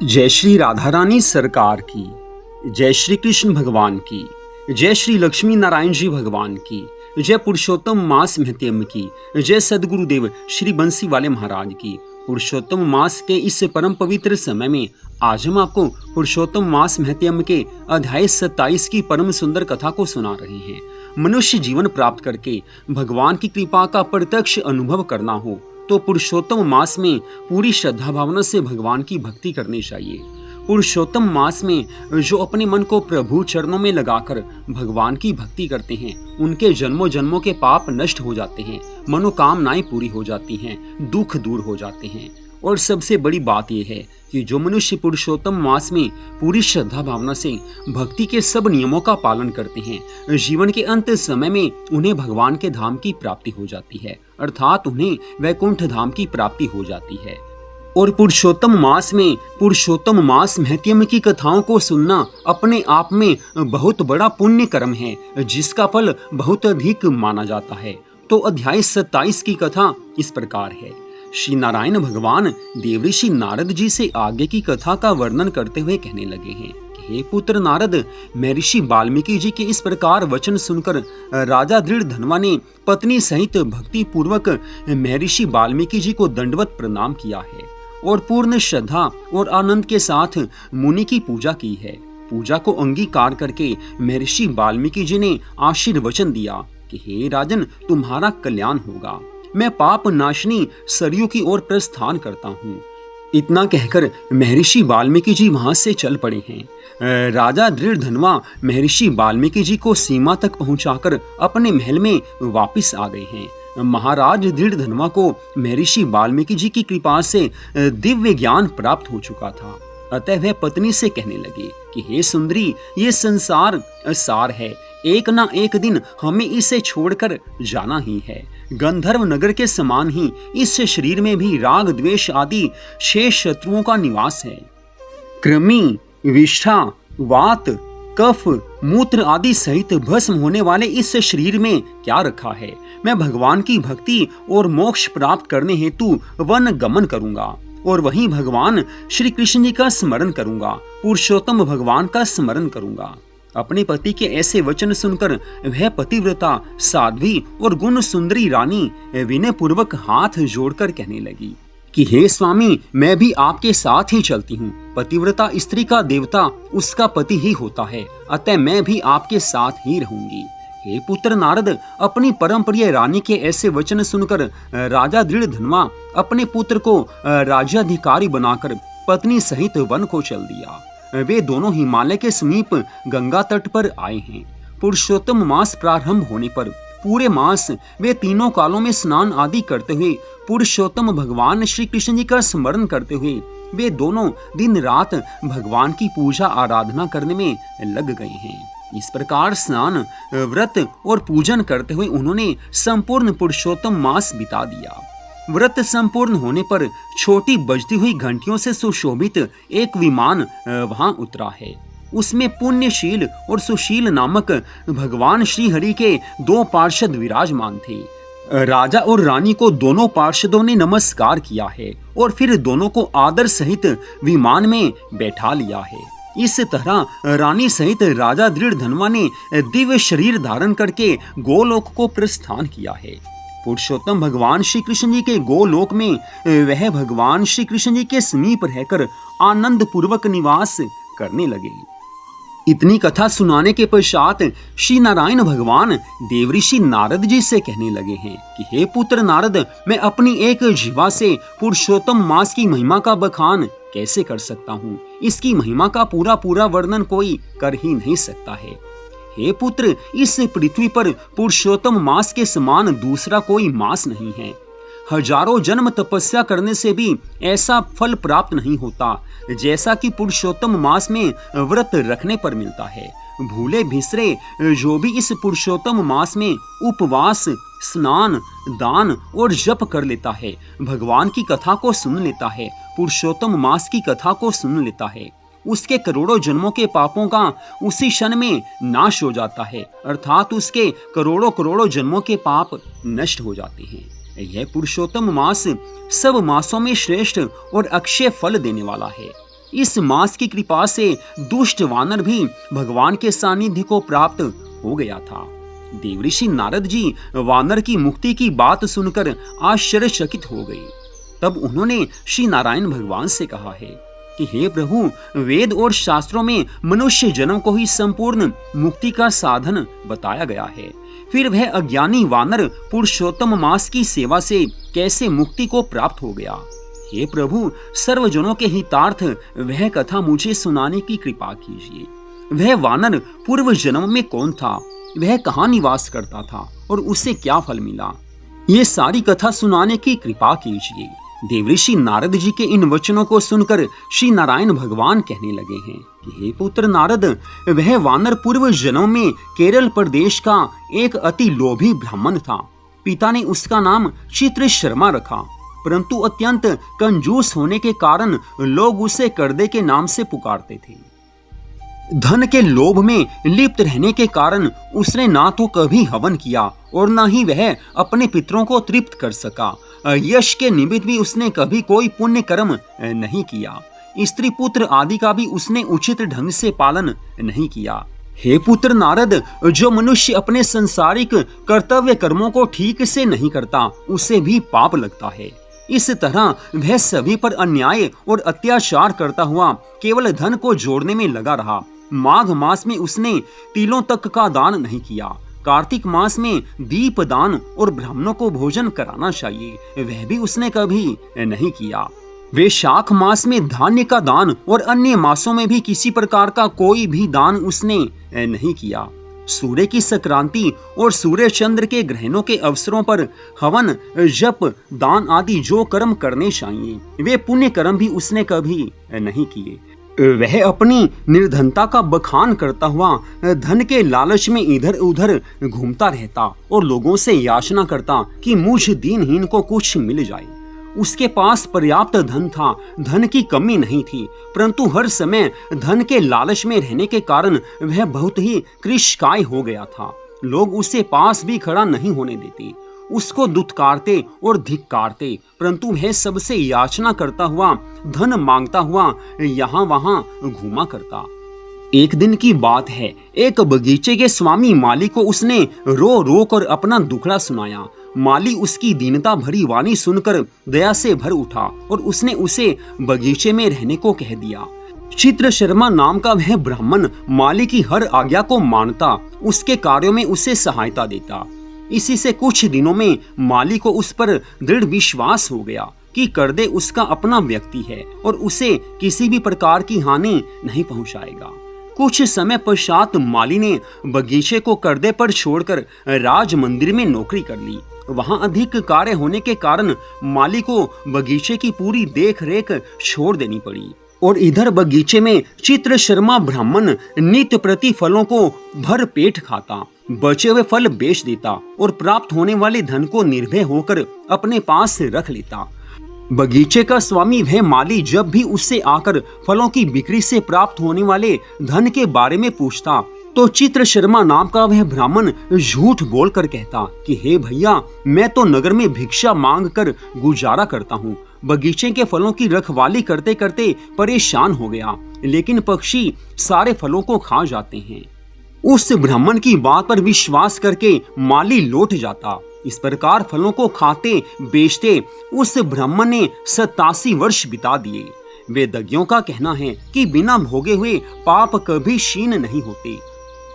जय श्री राधा रानी सरकार की, जय श्री कृष्ण भगवान की, जय श्री लक्ष्मी नारायण जी भगवान की, जय पुरुषोत्तम मास महत्यम की, जय सदगुरुदेव श्री बंसी वाले महाराज की। पुरुषोत्तम मास के इस परम पवित्र समय में आज हम आपको पुरुषोत्तम मास महत्यम के अध्याय 27 की परम सुंदर कथा को सुना रहे हैं। मनुष्य जीवन प्राप्त करके भगवान की कृपा का प्रत्यक्ष अनुभव करना हो तो पुरुषोत्तम मास में पूरी श्रद्धा भावना से भगवान की भक्ति करनी चाहिए। पुरुषोत्तम मास में जो अपने मन को प्रभु चरणों में लगाकर भगवान की भक्ति करते हैं, उनके जन्मों जन्मों के पाप नष्ट हो जाते हैं, मनोकामनाएं पूरी हो जाती हैं, दुख दूर हो जाते हैं। और सबसे बड़ी बात यह है कि जो मनुष्य पुरुषोत्तम मास में पूरी श्रद्धा भावना से भक्ति के सब नियमों का पालन करते हैं, जीवन के अंत समय में उन्हें भगवान के धाम की प्राप्ति हो जाती है, अर्थात उन्हें वैकुंठ धाम की प्राप्ति हो जाती है। और पुरुषोत्तम मास में पुरुषोत्तम मास महत्यम की कथाओं को सुनना अपने आप में बहुत बड़ा पुण्य कर्म है, जिसका फल बहुत अधिक माना जाता है। तो अध्याय 27 की कथा इस प्रकार है। श्री नारायण भगवान देवऋषि नारद जी से आगे की कथा का वर्णन करते हुए कहने लगे हैं कि हे पुत्र नारद, महर्षि वाल्मीकि जी के इस प्रकार वचन सुनकर राजा दृढ़धनवा ने पत्नी सहित भक्ति पूर्वक महर्षि वाल्मीकि जी को दंडवत प्रणाम किया है और पूर्ण श्रद्धा और आनंद के साथ मुनि की पूजा की है। पूजा को अंगीकार करके महर्षि वाल्मीकि जी ने आशीर्वचन दिया कि हे राजन, तुम्हारा कल्याण होगा। मैं पाप नाशनी सरयू की ओर प्रस्थान करता हूँ। इतना कहकर महर्षि वाल्मीकि जी वहां से चल पड़े हैं। राजा दृढ़धनवा महर्षि वाल्मीकि जी को सीमा तक पहुंचाकर अपने महल में वापस आ गए हैं। महाराज दृढ़धनवा को महर्षि वाल्मीकि जी की कृपा से दिव्य ज्ञान प्राप्त हो चुका था। अतः वह पत्नी से कहने लगे कि हे सुंदरी, ये संसार असार है, एक ना एक दिन हमें इसे छोड़कर जाना ही है। गंधर्व नगर के समान ही इस शरीर में भी राग द्वेष आदि शेष शत्रुओं का निवास है। कृमि, विष्ठा, वात, कफ, मूत्र आदि सहित भस्म होने वाले इस शरीर में क्या रखा है। मैं भगवान की भक्ति और मोक्ष प्राप्त करने हेतु वन गमन करूंगा और वहीं भगवान श्री कृष्ण जी का स्मरण करूंगा, पुरुषोत्तम भगवान का स्मरण करूंगा। अपने पति के ऐसे वचन सुनकर वह पतिव्रता, साध्वी और गुण सुंदरी रानी विनय पूर्वक हाथ जोड़कर कहने लगी कि हे स्वामी, मैं भी आपके साथ ही चलती हूँ। पतिव्रता स्त्री का देवता उसका पति ही होता है, अतः मैं भी आपके साथ ही रहूंगी। हे पुत्र नारद, अपनी परम प्रिय रानी के ऐसे वचन सुनकर राजा दृढ़धनवा अपने पुत्र को राज्याधिकारी बनाकर पत्नी सहित वन को चल दिया। वे दोनों हिमालय के समीप गंगा तट पर आए हैं। पुरुषोत्तम मास प्रारंभ होने पर पूरे मास वे तीनों कालों में स्नान आदि करते हुए पुरुषोत्तम भगवान श्री कृष्ण जी का स्मरण करते हुए वे दोनों दिन रात भगवान की पूजा आराधना करने में लग गए हैं। इस प्रकार स्नान, व्रत और पूजन करते हुए उन्होंने संपूर्ण पुरुषोत्तम मास बिता दिया। व्रत संपूर्ण होने पर छोटी बजती हुई घंटियों से सुशोभित एक विमान वहां उतरा है। उसमें पुण्यशील और सुशील नामक भगवान श्री हरि के 2 पार्षद विराजमान थे। राजा और रानी को दोनों पार्षदों ने नमस्कार किया है और फिर दोनों को आदर सहित विमान में बैठा लिया है। इस तरह रानी सहित राजा दृढ़धनवा ने दिव्य शरीर धारण करके गोलोक को प्रस्थान किया है। पुरुषोत्तम भगवान श्री कृष्ण जी के गोलोक में वह भगवान श्री कृष्ण जी के समीप रहकर आनंद पूर्वक निवास करने लगे। इतनी कथा सुनाने के पश्चात श्री नारायण भगवान देवऋषि नारद जी से कहने लगे हैं कि हे पुत्र नारद, मैं अपनी एक जीवा से पुरुषोत्तम मास की महिमा का बखान कैसे कर सकता हूँ। इसकी महिमा का पूरा वर्णन कोई कर ही नहीं सकता है। हे पुत्र, इस पृथ्वी पर पुरुषोत्तम मास के समान दूसरा कोई मास नहीं है। हजारों जन्म तपस्या करने से भी ऐसा फल प्राप्त नहीं होता जैसा कि पुरुषोत्तम मास में व्रत रखने पर मिलता है। भूले भिसरे जो भी इस पुरुषोत्तम मास में उपवास, स्नान, दान और जप कर लेता है, भगवान की कथा को सुन लेता है, पुरुषोत्तम मास की कथा को सुन लेता है, उसके करोड़ों जन्मों के पापों का उसी क्षण में नाश हो जाता है, अर्थात उसके करोड़ों जन्मों के पाप नष्ट हो जाते हैं। यह पुरुषोत्तम मास सब मासों में श्रेष्ठ और अक्षय फल देने वाला है। इस मास की कृपा से दुष्ट वानर भी भगवान के सानिध्य को प्राप्त हो गया था। देवऋषि नारद जी वानर की मुक्ति की बात सुनकर आश्चर्यचकित हो गए। तब उन्होंने श्री नारायण भगवान से कहा है कि हे प्रभु, वेद और शास्त्रों में मनुष्य जन्म को ही संपूर्ण मुक्ति का साधन बताया गया है। फिर वह अज्ञानी वानर पुरुषोत्तम मास की सेवा से कैसे मुक्ति को प्राप्त हो गया? हे प्रभु, सर्वजनों के हितार्थ वह कथा मुझे सुनाने की कृपा कीजिए। वह वानर पूर्व जन्म में कौन था? वह कहाँ निवास करता था और उसे क्या फल मिला? ये सारी कथा सुनाने की कृपा कीजिए। देवऋषि नारद जी के इन वचनों को सुनकर श्री नारायण भगवान कहने लगे हैं कि हे पुत्र नारद, वह वानर पूर्व जन्म में केरल प्रदेश का एक अति लोभी ब्राह्मण था। पिता ने उसका नाम चित्र शर्मा रखा, परंतु अत्यंत कंजूस होने के कारण लोग उसे करदे के नाम से पुकारते थे। धन के लोभ में लिप्त रहने के कारण उसने ना तो कभी हवन किया और न ही वह अपने पितरों को तृप्त कर सका। यश के निमित्त भी उसने कभी कोई पुण्य कर्म नहीं किया। स्त्री पुत्र आदि का भी उसने उचित ढंग से पालन नहीं किया। हे पुत्र नारद, जो मनुष्य अपने संसारिक कर्तव्य कर्मों को ठीक से नहीं करता, उसे भी पाप लगता है। इस तरह वह सभी पर अन्याय और अत्याचार करता हुआ केवल धन को जोड़ने में लगा रहा। माघ मास में उसने तिलों तक का दान नहीं किया। कार्तिक मास में दीप दान और ब्राह्मणों को भोजन कराना चाहिए, वह भी उसने कभी नहीं किया। वैशाख मास में धान्य का दान और अन्य मासों में भी किसी प्रकार का कोई भी दान उसने नहीं किया। सूर्य की संक्रांति और सूर्य चंद्र के ग्रहणों के अवसरों पर हवन, जप, दान आदि जो कर्म करने चाहिए, वे पुण्य कर्म भी उसने कभी नहीं किए। वह अपनी निर्धनता का बखान करता हुआ धन के लालच में इधर उधर घूमता रहता और लोगों से याचना करता कि मुझ दीनहीन को कुछ मिल जाए। उसके पास पर्याप्त धन था, धन की कमी नहीं थी, परंतु हर समय धन के लालच में रहने के कारण वह बहुत ही कृशकाय हो गया था। लोग उसे पास भी खड़ा नहीं होने देते, उसको दुत्कारते और धिक्कारते, परंतु वह सबसे याचना करता हुआ, धन मांगता हुआ यहाँ वहां घूमा करता। एक दिन की बात है, एक बगीचे के स्वामी माली को उसने रो रो कर अपना दुखड़ा सुनाया। माली उसकी दीनता भरी वाणी सुनकर दया से भर उठा और उसने उसे बगीचे में रहने को कह दिया। चित्र शर्मा नाम का वह ब्राह्मण माली की हर आज्ञा को मानता, उसके कार्यों में उसे सहायता देता। इसी से कुछ दिनों में माली को उस पर दृढ़ विश्वास हो गया कि करदे उसका अपना व्यक्ति है और उसे किसी भी प्रकार की हानि नहीं पहुंचाएगा। कुछ समय पश्चात माली ने बगीचे को करदे पर छोड़कर राज मंदिर में नौकरी कर ली। वहां अधिक कार्य होने के कारण माली को बगीचे की पूरी देख रेख छोड़ देनी पड़ी और इधर बगीचे में चित्र शर्मा ब्राह्मण नित्य प्रति फलों को भर पेट खाता, बचे हुए फल बेच देता और प्राप्त होने वाले धन को निर्भय होकर अपने पास रख लेता। बगीचे का स्वामी वह माली जब भी उससे आकर फलों की बिक्री से प्राप्त होने वाले धन के बारे में पूछता, तो चित्र शर्मा नाम का वह ब्राह्मण झूठ बोलकर कहता कि हे भैया, मैं तो नगर में भिक्षा मांग कर गुजारा करता हूँ। बगीचे के फलों की रखवाली करते करते परेशान हो गया, लेकिन पक्षी सारे फलों को खा जाते हैं। उस ब्राह्मण की बात पर विश्वास करके माली लौट जाता। इस प्रकार फलों को खाते बेचते उस ब्राह्मण ने 87 वर्ष बिता दिए। वेदज्ञों का कहना है कि बिना भोगे हुए पाप कभी क्षीण नहीं होते,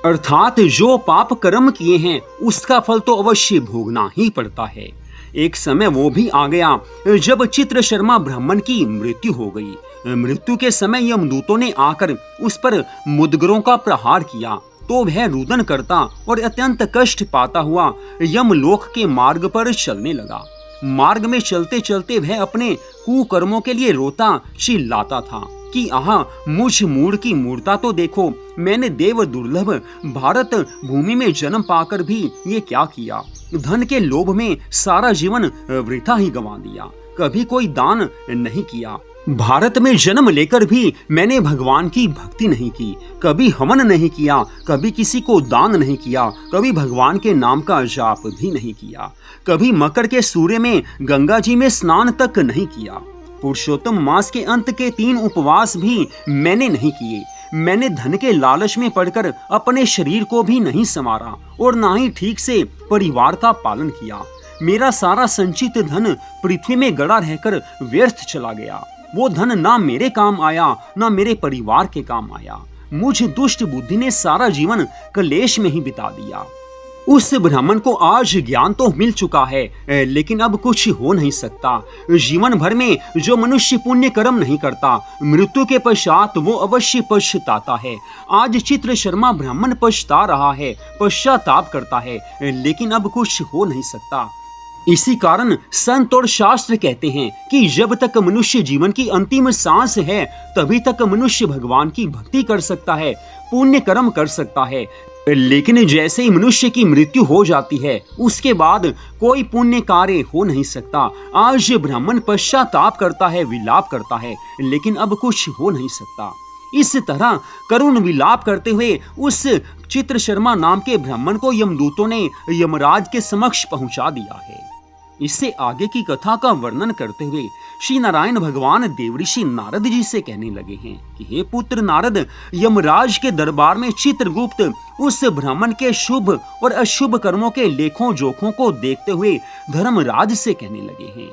अर्थात जो पाप कर्म किए हैं उसका फल तो अवश्य भोगना ही पड़ता है। एक समय वो भी आ गया जब चित्र शर्मा ब्राह्मण की मृत्यु हो गई। मृत्यु के समय यमदूतों ने आकर उस पर मुदगरों का प्रहार किया, तो वह रुदन करता और अत्यंत कष्ट पाता हुआ यमलोक के मार्ग पर चलने लगा। मार्ग में चलते चलते वह अपने कुकर्मों के लिए रोता चिल्लाता था कि आहा, मुझ मूढ़ की मूर्ता तो देखो, मैंने देव दुर्लभ भारत भूमि में जन्म पाकर भी ये क्या किया। धन के लोभ में सारा जीवन वृथा ही गंवा दिया, कभी कोई दान नहीं किया। भारत में जन्म लेकर भी मैंने भगवान की भक्ति नहीं की, कभी हवन नहीं किया, कभी किसी को दान नहीं किया, कभी भगवान के नाम का जाप भी नहीं किया, कभी मकर के सूर्य में गंगा जी में स्नान तक नहीं किया। पुरुषोत्तम मास के अंत के 3 उपवास भी मैंने नहीं किए। मैंने धन के लालच में पड़कर अपने शरीर को भी नहीं संवारा और ना ही ठीक से परिवार का पालन किया। मेरा सारा संचित धन पृथ्वी में गड़ा रहकर व्यर्थ चला गया। वो धन ना मेरे काम आया, ना मेरे परिवार के काम आया। मुझ दुष्ट बुद्धि ने सारा जीवन कलेश में ही बिता दिया। उस ब्राह्मण को आज ज्ञान तो मिल चुका है, लेकिन अब कुछ हो नहीं सकता। जीवन भर में जो मनुष्य पुण्य कर्म नहीं करता, मृत्यु के पश्चात वो अवश्य पछताता है। आज चित्र शर्मा ब्राह्मण पछता रहा है, पश्चाताप करता है, लेकिन अब कुछ हो नहीं सकता। इसी कारण संत और शास्त्र कहते हैं कि जब तक मनुष्य जीवन की अंतिम सांस है, तभी तक मनुष्य भगवान की भक्ति कर सकता है, पुण्य कर्म कर सकता है। लेकिन जैसे ही मनुष्य की मृत्यु हो जाती है, उसके बाद कोई पुण्य कार्य हो नहीं सकता। आज ब्राह्मण पश्चाताप करता है, विलाप करता है, लेकिन अब कुछ हो नहीं सकता। इस तरह करुण विलाप करते हुए उस चित्र शर्मा नाम के ब्राह्मण को यमदूतों ने यमराज के समक्ष पहुंचा दिया है। इससे आगे की कथा का वर्णन करते हुए श्री नारायण भगवान देवऋषि नारद जी से कहने लगे हैं कि हे पुत्र नारद, यमराज के दरबार में चित्रगुप्त उस ब्राह्मण के शुभ और अशुभ कर्मों के लेखों जोखों को देखते हुए धर्मराज से कहने लगे हैं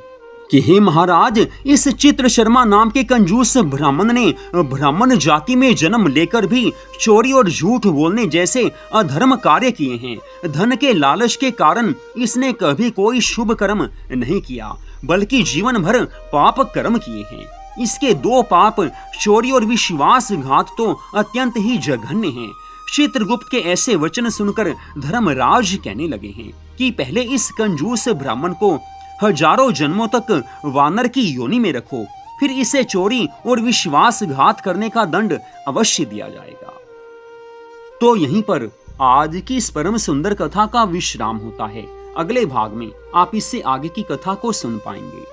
कि हे महाराज, इस चित्र शर्मा नाम के कंजूस ब्राह्मण ने ब्राह्मण जाति में जन्म लेकर भी चोरी और झूठ बोलने जैसे अधर्म कार्य किए हैं। धन के लालच के कारण इसने कभी कोई शुभ कर्म नहीं किया, बल्कि जीवन भर पाप कर्म किए हैं। इसके 2 पाप, चोरी और विश्वासघात, तो अत्यंत ही जघन्य हैं। चित्रगुप्त के ऐसे वचन सुनकर धर्मराज कहने लगे हैं कि पहले इस कंजूस ब्राह्मण को हजारों जन्मों तक वानर की योनि में रखो, फिर इसे चोरी और विश्वासघात करने का दंड अवश्य दिया जाएगा। तो यहीं पर आज की इस परम सुंदर कथा का विश्राम होता है। अगले भाग में आप इससे आगे की कथा को सुन पाएंगे।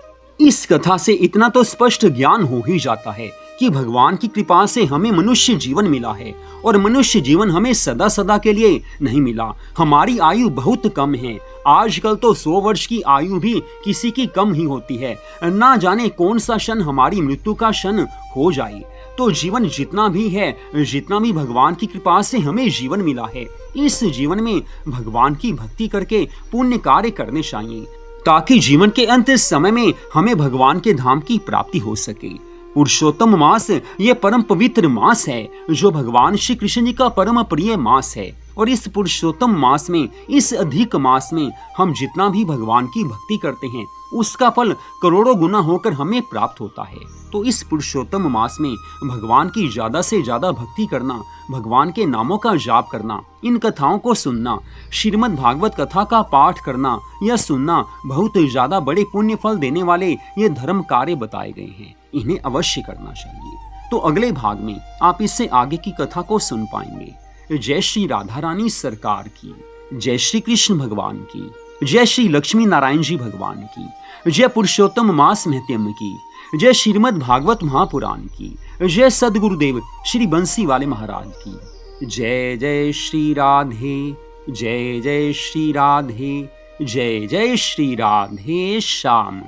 इस कथा से इतना तो स्पष्ट ज्ञान हो ही जाता है कि भगवान की कृपा से हमें मनुष्य जीवन मिला है, और मनुष्य जीवन हमें सदा सदा के लिए नहीं मिला। हमारी आयु बहुत कम है। आजकल तो 100 वर्ष की आयु भी किसी की कम ही होती है। ना जाने कौन सा क्षण हमारी मृत्यु का क्षण हो जाए। तो जीवन जितना भी है, जितना भी भगवान की कृपा से हमें जीवन मिला है, इस जीवन में भगवान की भक्ति करके पुण्य कार्य करने चाहिए, ताकि जीवन के अंत समय में हमें भगवान के धाम की प्राप्ति हो सके। पुरुषोत्तम मास ये परम पवित्र मास है, जो भगवान श्री कृष्ण जी का परम प्रिय मास है। और इस पुरुषोत्तम मास में, इस अधिक मास में हम जितना भी भगवान की भक्ति करते हैं, उसका फल करोड़ों गुना होकर हमें प्राप्त होता है। तो इस पुरुषोत्तम मास में भगवान की ज्यादा से ज्यादा भक्ति करना, भगवान के नामों का जाप करना, इन कथाओं को सुनना, श्रीमद् भागवत कथा का पाठ करना या सुनना बहुत ज्यादा बड़े पुण्य फल देने वाले ये धर्म कार्य बताए गए हैं। इन्हें अवश्य करना चाहिए। तो अगले भाग में आप इससे आगे की कथा को सुन पाएंगे। जय श्री राधा रानी सरकार की, जय श्री कृष्ण भगवान की, जय श्री लक्ष्मी नारायण जी भगवान की, जय पुरुषोत्तम मास महत्यम की, जय श्रीमद् भागवत महापुराण की, जय सदगुरुदेव श्री बंसी वाले महाराज की। जय जय श्री राधे, जय जय श्री राधे, जय जय श्री राधे श्याम।